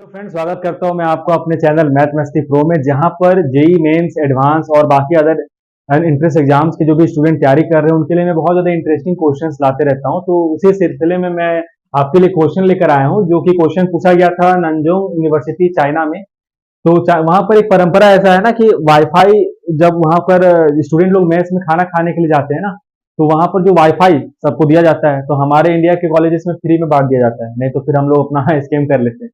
तो फ्रेंड्स, स्वागत करता हूं मैं आपको अपने चैनल मैथ मस्ती प्रो में, जहां पर जेई मेंस एडवांस और बाकी अदर इंट्रेंस एग्जाम्स के जो भी स्टूडेंट तैयारी कर रहे हैं उनके लिए मैं बहुत ज्यादा इंटरेस्टिंग क्वेश्चंस लाते रहता हूं। तो उसी सिलसिले में मैं आपके लिए क्वेश्चन लेकर आया हूं, जो कि क्वेश्चन पूछा गया था नंजोंग यूनिवर्सिटी चाइना में। तो वहां पर एक परंपरा ऐसा है ना कि वाईफाई, जब वहां पर स्टूडेंट लोग मेस में खाना खाने के लिए जाते हैं ना, तो वहां पर जो वाईफाई सबको दिया जाता है, तो हमारे इंडिया के कॉलेजेस में फ्री में बांट दिया जाता है, नहीं तो फिर हम लोग अपना स्कैम कर लेते हैं।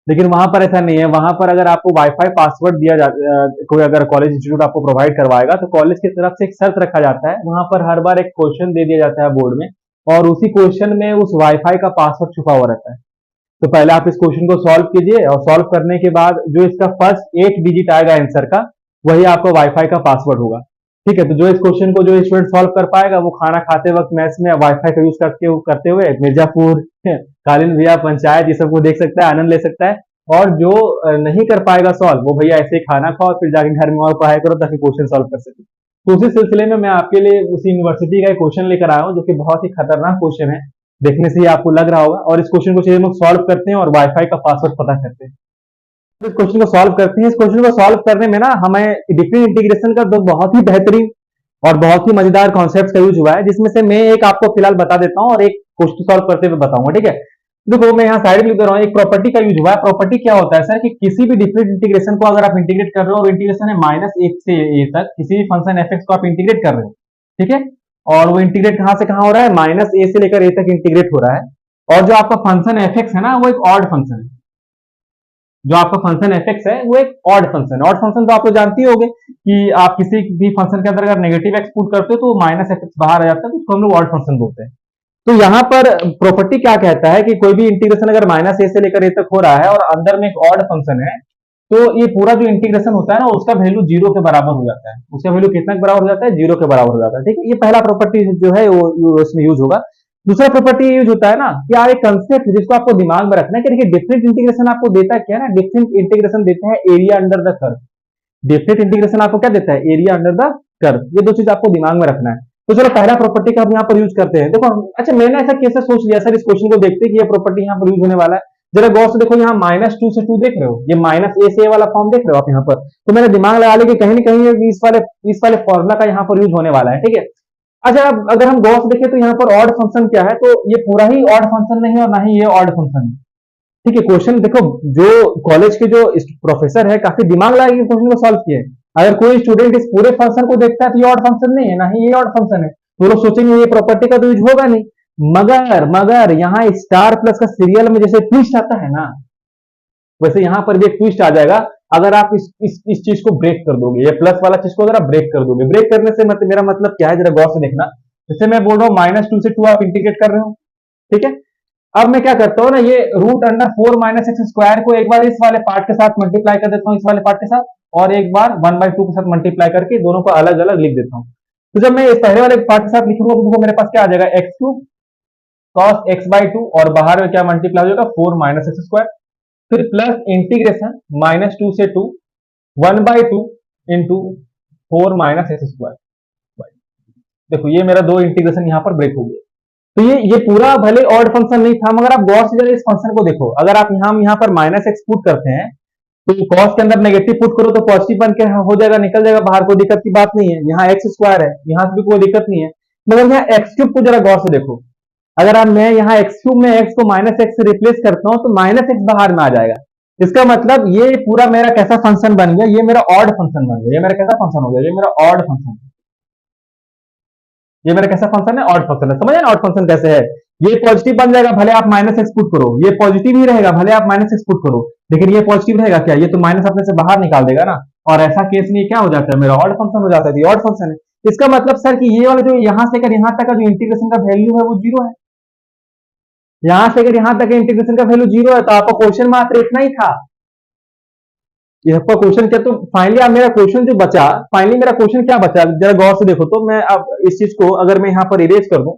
लेकिन वहां पर ऐसा नहीं है। वहां पर अगर आपको वाईफाई पासवर्ड दिया जाता, कोई अगर कॉलेज इंस्टीट्यूट आपको प्रोवाइड करवाएगा, तो कॉलेज की तरफ से एक शर्त रखा जाता है, वहां पर हर बार एक क्वेश्चन दे दिया जाता है बोर्ड में, और उसी क्वेश्चन में उस वाईफाई का पासवर्ड छुपा हुआ रहता है। तो पहले आप इस क्वेश्चन को सॉल्व कीजिए, और सॉल्व करने के बाद जो इसका फर्स्ट एक डिजिट आएगा आंसर का, वही आपका वाईफाई का पासवर्ड होगा। ठीक है, तो जो इस क्वेश्चन को जो स्टूडेंट सॉल्व कर पाएगा, वो खाना खाते वक्त मैथ्स में वाईफाई का यूज करते हुए मिर्जापुर, कालीन भैया, पंचायत, ये सबको देख सकता है, आनंद ले सकता है। और जो नहीं कर पाएगा सॉल्व, वो भैया ऐसे ही खाना खाओ, फिर जाके घर में और पढ़ाई करो ताकि क्वेश्चन सॉल्व कर सके। तो उसी सिलसिले में मैं आपके लिए उसी यूनिवर्सिटी का एक क्वेश्चन लेकर आया हूँ, जो कि बहुत ही खतरनाक क्वेश्चन है। देखने से ही आपको लग रहा होगा। और इस क्वेश्चन को चलिए हम लोग सॉल्व करते हैं और वाईफाई का पासवर्ड पता करते हैं। तो इस क्वेश्चन को सॉल्व करते हैं। इस क्वेश्चन को सॉल्व करने में ना हमें डिफरेंट इंटीग्रेशन का दो बहुत ही बेहतरीन और बहुत ही मजेदार कॉन्सेप्ट का यूज हुआ है, जिसमें से मैं एक आपको फिलहाल बता देता हूँ और एक क्वेश्चन सॉल्व करते हुए बताऊंगा। ठीक है, देखो मैं यहाँ साइड में लिख दे रहा हूँ, एक प्रॉपर्टी का यूज हुआ है। प्रॉपर्टी क्या होता है सर, कि किसी भी डिफरेंट इंटीग्रेशन को अगर आप इंटीग्रेट कर रहे हो, और इंटीग्रेशन है -1 से a तक, किसी भी फंक्शन f को आप इंटीग्रेट कर रहे हो, ठीक है, और वो इंटीग्रेट कहां से कहां हो रहा है, -a से लेकर a तक इंटीग्रेट हो रहा है। और जो आपका फंक्शन f है ना, वो एक ऑड फंक्शन है। जो आपका फंक्शन f है वो एक ऑड फंक्शन है। ऑड फंक्शन तो आप लोग जानते ही होंगे कि आप किसी भी फंक्शन के अंदर अगर नेगेटिव एक्स पुट करते हो तो -f बाहर आ जाता है, तो उसको हम लोग ऑड फंक्शन बोलते हैं। तो यहाँ पर प्रॉपर्टी क्या कहता है कि कोई भी इंटीग्रेशन अगर -a से लेकर a तक हो रहा है और अंदर में एक ऑड फंक्शन है, तो ये पूरा जो इंटीग्रेशन होता है ना, उसका वैल्यू 0 के बराबर हो जाता है। उसका वैल्यू कितना के बराबर हो जाता है, 0 के बराबर हो जाता है। ठीक है, ये पहला प्रॉपर्टी जो है वो इसमें यूज होगा। दूसरा प्रॉपर्टी यूज होता है ना कि यार एक कंसेप्ट जिसको आपको दिमाग में रखना है कि देखिए डिफरेंट इंटीग्रेशन आपको देता क्या है ना, डिफरेंट इंटीग्रेशन देते हैं area under the curve. Different integration आपको क्या देता है, एरिया अंडर द कर्व। ये दो चीज आपको दिमाग में रखना है। तो चलो पहला प्रॉपर्टी का हम यहाँ पर यूज करते हैं। देखो, अच्छा मैंने ऐसा कैसे सोच लिया सर, इस क्वेश्चन को देखते कि ये प्रॉपर्टी यहाँ पर यूज होने वाला है। जरा गौर से देखो, यहाँ -2 से 2 देख रहे हो, ये -a से a वाला फॉर्म देख रहे हो आप यहाँ पर। तो मैंने दिमाग लगा लिया कि कहीं ना कहीं इस वाले फॉर्मूला का यहाँ पर यूज होने वाला है। ठीक है, अच्छा अब अगर हम गौर से देखें तो यहाँ पर ऑड फंक्शन क्या है, तो ये पूरा ही ऑड फंक्शन नहीं है और ना ही ये ऑड फंक्शन है। ठीक है, क्वेश्चन देखो, जो कॉलेज के जो प्रोफेसर है काफी दिमाग लगा के क्वेश्चन को सॉल्व किया है। अगर कोई स्टूडेंट इस पूरे फंक्शन को देखता है तो ये ऑड फंक्शन नहीं है, ना ही ये ऑड फंक्शन है, तो लोग सोचेंगे ये प्रॉपर्टी का तो यूज होगा नहीं। मगर मगर यहाँ स्टार प्लस का सीरियल में जैसे ट्विस्ट आता है ना, वैसे यहाँ पर भी एक ट्विस्ट आ जाएगा। अगर आप इस चीज को ब्रेक कर दोगे, ये प्लस वाला चीज को अगर आप ब्रेक कर दोगे, ब्रेक करने से मेरा मतलब क्या है, जरा गौर से देखना। जैसे मैं बोल रहा हूँ -2 से 2 आप इंटीग्रेट कर रहे हो, ठीक है। अब मैं क्या करता हूँ ना, ये √4 - x² को एक बार इस वाले पार्ट के साथ मल्टीप्लाई कर देता हूँ, इस वाले पार्ट के साथ, और एक बार 1/2 के साथ मल्टीप्लाई करके दोनों को अलग अलग लिख देता हूँ। तो जब मैं इस पहले वाले पार्ट के साथ लिखूंगा तो मेरे पास क्या आ जाएगा, x³ cos x/2, और बाहर में क्या मल्टीप्लाई हो जाएगा, 4 - x², फिर प्लस इंटीग्रेशन -2 से 2 1/2 इंटू 4 - x²। देखो ये मेरा दो इंटीग्रेशन यहाँ पर ब्रेक हो गया। तो ये पूरा भले ऑड फंक्शन नहीं था, मगर आप गौर से जरा इस फंक्शन को देखो। अगर आप यहाँ पर -x पुट करते हैं, तो कॉस के अंदर नेगेटिव पुट करो तो पॉजिटिव बन के हो जाएगा, निकल जाएगा बाहर, कोई दिक्कत की बात नहीं है। यहाँ x² है, यहाँ से भी कोई दिक्कत नहीं है। मगर यहाँ x³ को जरा गौर से देखो। अगर आप मैं यहाँ x³ में x को -x से रिप्लेस करता हूँ तो -x बाहर में आ जाएगा। इसका मतलब ये पूरा मेरा कैसा फंक्शन बन गया, ये मेरा ऑड फंक्शन बन गया। ये मेरा कैसा फंक्शन हो गया, ये मेरा ऑड फंक्शन, ये मेरा कैसा फंक्शन है, ऑड फंक्शन है। समझ ऑड फंक्शन कैसे है, ये पॉजिटिव बन जाएगा भले आप -x पुट करो, ये पॉजिटिव ही रहेगा भले आप -x पुट करो, लेकिन ये पॉजिटिव रहेगा क्या, ये तो माइनस अपने से बाहर निकाल देगा ना। और ऐसा केस में क्या हो जाता है, मेरा ऑड फंक्शन हो जाता है, ये ऑड फंक्शन है। इसका मतलब सर कि ये वाला जो यहाँ से अगर यहाँ तक का जो इंटीग्रेशन का वैल्यू है वो 0 है। यहाँ से अगर यहाँ तक इंटीग्रेशन का वैल्यू 0 है, तो आपका क्वेश्चन मात्र इतना ही था। ये आपका क्वेश्चन क्या, तो फाइनली अब मेरा क्वेश्चन जो बचा, फाइनली मेरा क्वेश्चन क्या बचा, जरा गौर से देखो। तो मैं अब इस चीज को अगर मैं यहाँ पर इरेज कर दूं,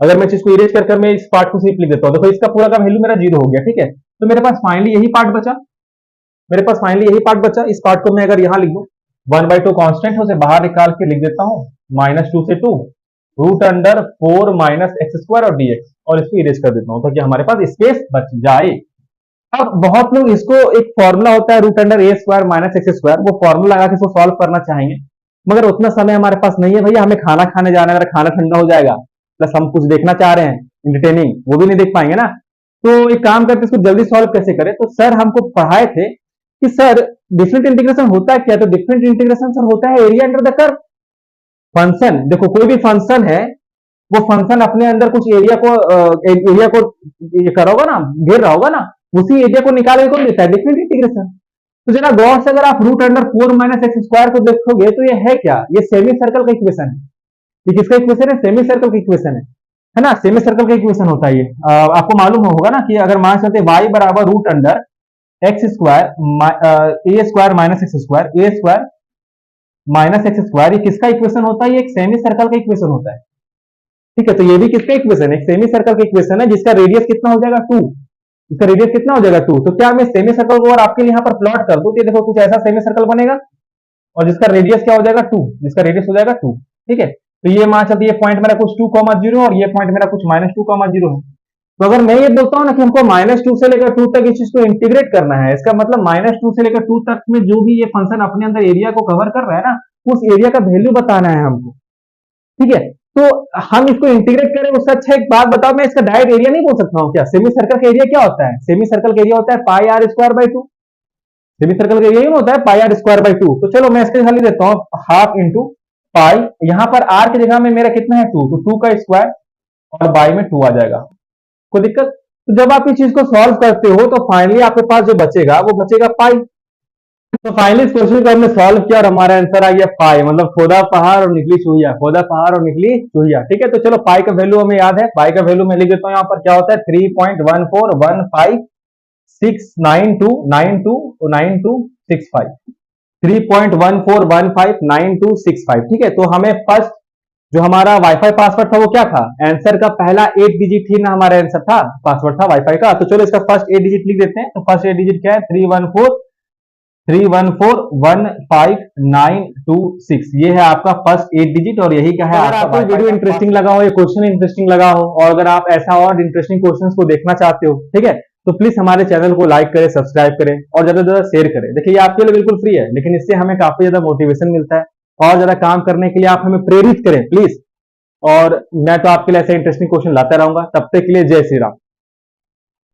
अगर मैं चीज को इरेज कर मैं इस पार्ट को सिर्फ लिख देता हूँ, देखो इसका पूरा का वैल्यू मेरा 0 हो गया। ठीक है, तो मेरे पास फाइनली यही पार्ट बचा, मेरे पास फाइनली यही पार्ट बचा। इस पार्ट को मैं अगर यहाँ लिख दूं, 1/2 कांस्टेंट है, उसे बाहर निकाल के लिख देता हूँ, -2 से 2 √4 - x² और dx, और इसको इरेज कर देता हूँ ताकि हमारे पास स्पेस बच जाए। अब बहुत लोग इसको एक फॉर्मूला होता है रूट अंडर ए स्क्वायर माइनस एक्स स्क्वायर, वो फॉर्मूला लगा के इसको सॉल्व करना चाहेंगे, मगर उतना समय हमारे पास नहीं है भैया, हमें खाना खाने जाना है, अगर खाना ठंडा हो जाएगा प्लस हम कुछ देखना चाह रहे हैं इंटरटेनिंग, वो भी नहीं देख पाएंगे ना। तो एक काम करते इसको जल्दी सॉल्व कैसे करें। तो सर हमको पढ़ाए थे कि सर डिफरेंट इंटीग्रेशन होता है क्या, तो डिफरेंट इंटीग्रेशन सर होता है area under the curve. Function देखो, कोई भी फंक्शन है, वो फंक्शन अपने अंदर कुछ एरिया को ये करा होगा ना, घेर रहा होगा ना, उसी एरिया को निकाल के कौन देता है, डिफरेंट इंटीग्रेशन। तो जरा गौर से अगर आप root under 4 minus x square को देखोगे तो ये है क्या, ये सेमी सर्कल का इक्वेशन है। ये किसका इक्वेशन है, सेमी सर्कल का इक्वेशन है ना, सेमी सर्कल का इक्वेशन होता है ये। आपको मालूम होगा ना कि अगर मान सकते y बराबर रूट अंडर एक्स स्क्वायर ए स्क्वायर माइनस एक्स स्क्वायर, ए स्क्वायर माइनस एक्स स्क्वायर, ये किसका इक्वेशन होता है, ये एक सेमी सर्कल का इक्वेशन होता है। ठीक है, तो ये भी किसका इक्वेशन है, एक सेमी सर्कल का इक्वेशन है जिसका रेडियस कितना हो जाएगा 2, इसका रेडियस कितना हो जाएगा 2। तो क्या मैं सेमी सर्कल को और आपके लिए यहाँ पर प्लॉट कर दूं, तो देखो कुछ ऐसा सेमी सर्कल बनेगा और जिसका रेडियस क्या हो जाएगा 2, जिसका रेडियस हो जाएगा 2। ठीक है, तो ये मान चलते ये पॉइंट मेरा कुछ 2,0 और ये पॉइंट मेरा कुछ -2,0 है। तो अगर मैं ये बोलता हूँ ना कि हमको -2 से लेकर 2 तक इस चीज को इंटीग्रेट करना है, इसका मतलब -2 से लेकर 2 तक में जो भी ये फंक्शन अपने अंदर एरिया को कवर कर रहा है ना, उस एरिया का वैल्यू बताना है हमको। ठीक है, तो हम इसको इंटीग्रेट करें उससे अच्छा एक बात बताओ, मैं इसका डायरेक्ट एरिया नहीं बोल सकता हूँ क्या, सेमी सर्कल का एरिया क्या होता है, सेमी सर्कल का एरिया होता है pi R square by 2, semi circle का एरिया होता है पाई आर स्क्वायर बाई 2। तो चलो मैं इसके खाली देता हूँ हाफ इंटू पाई, यहाँ पर आर की जगह में मेरा कितना है 2, तो 2 का स्क्वायर और बाई में 2 आ जाएगा, कोई दिक्कत। तो जब आप इस चीज को सॉल्व करते हो तो फाइनली आपके पास जो बचेगा वो बचेगा पाई। तो फाइनली इस क्वेश्चन को हमने सॉल्व किया और हमारा आंसर आ गया पाई, मतलब खोदा पहाड़ और निकली चूहिया, खोदा पहाड़ और निकली चूहिया। ठीक है, तो चलो पाई का वैल्यू हमें याद है, पाई का वैल्यू मैं लिख देता हूँ यहाँ पर, क्या होता है 3.14156929265 3.141599265। ठीक है, तो हमें फर्स्ट जो हमारा वाईफाई पासवर्ड था वो क्या था, आंसर का पहला 8 डिजिट ही ना हमारा आंसर था, पासवर्ड था वाईफाई का। तो चलो इसका फर्स्ट 8 डिजिट लिख देते हैं। तो फर्स्ट 8 डिजिट क्या है 314315926, ये है आपका फर्स्ट 8 डिजिट और यही क्या है। अगर आपको वीडियो इंटरेस्टिंग लगा हो, ये क्वेश्चन इंटरेस्टिंग लगा हो और अगर आप ऐसा और इंटरेस्टिंग क्वेश्चंस को देखना चाहते हो, ठीक है, तो प्लीज हमारे चैनल को लाइक करें, सब्सक्राइब करें और ज्यादा से ज्यादा शेयर करें। देखिए ये आपके लिए बिल्कुल फ्री है, लेकिन इससे हमें काफी ज्यादा मोटिवेशन मिलता है और ज्यादा काम करने के लिए आप हमें प्रेरित करें प्लीज। और मैं तो आपके लिए ऐसे इंटरेस्टिंग क्वेश्चन लाता रहूंगा, तब तक के लिए जय श्री राम।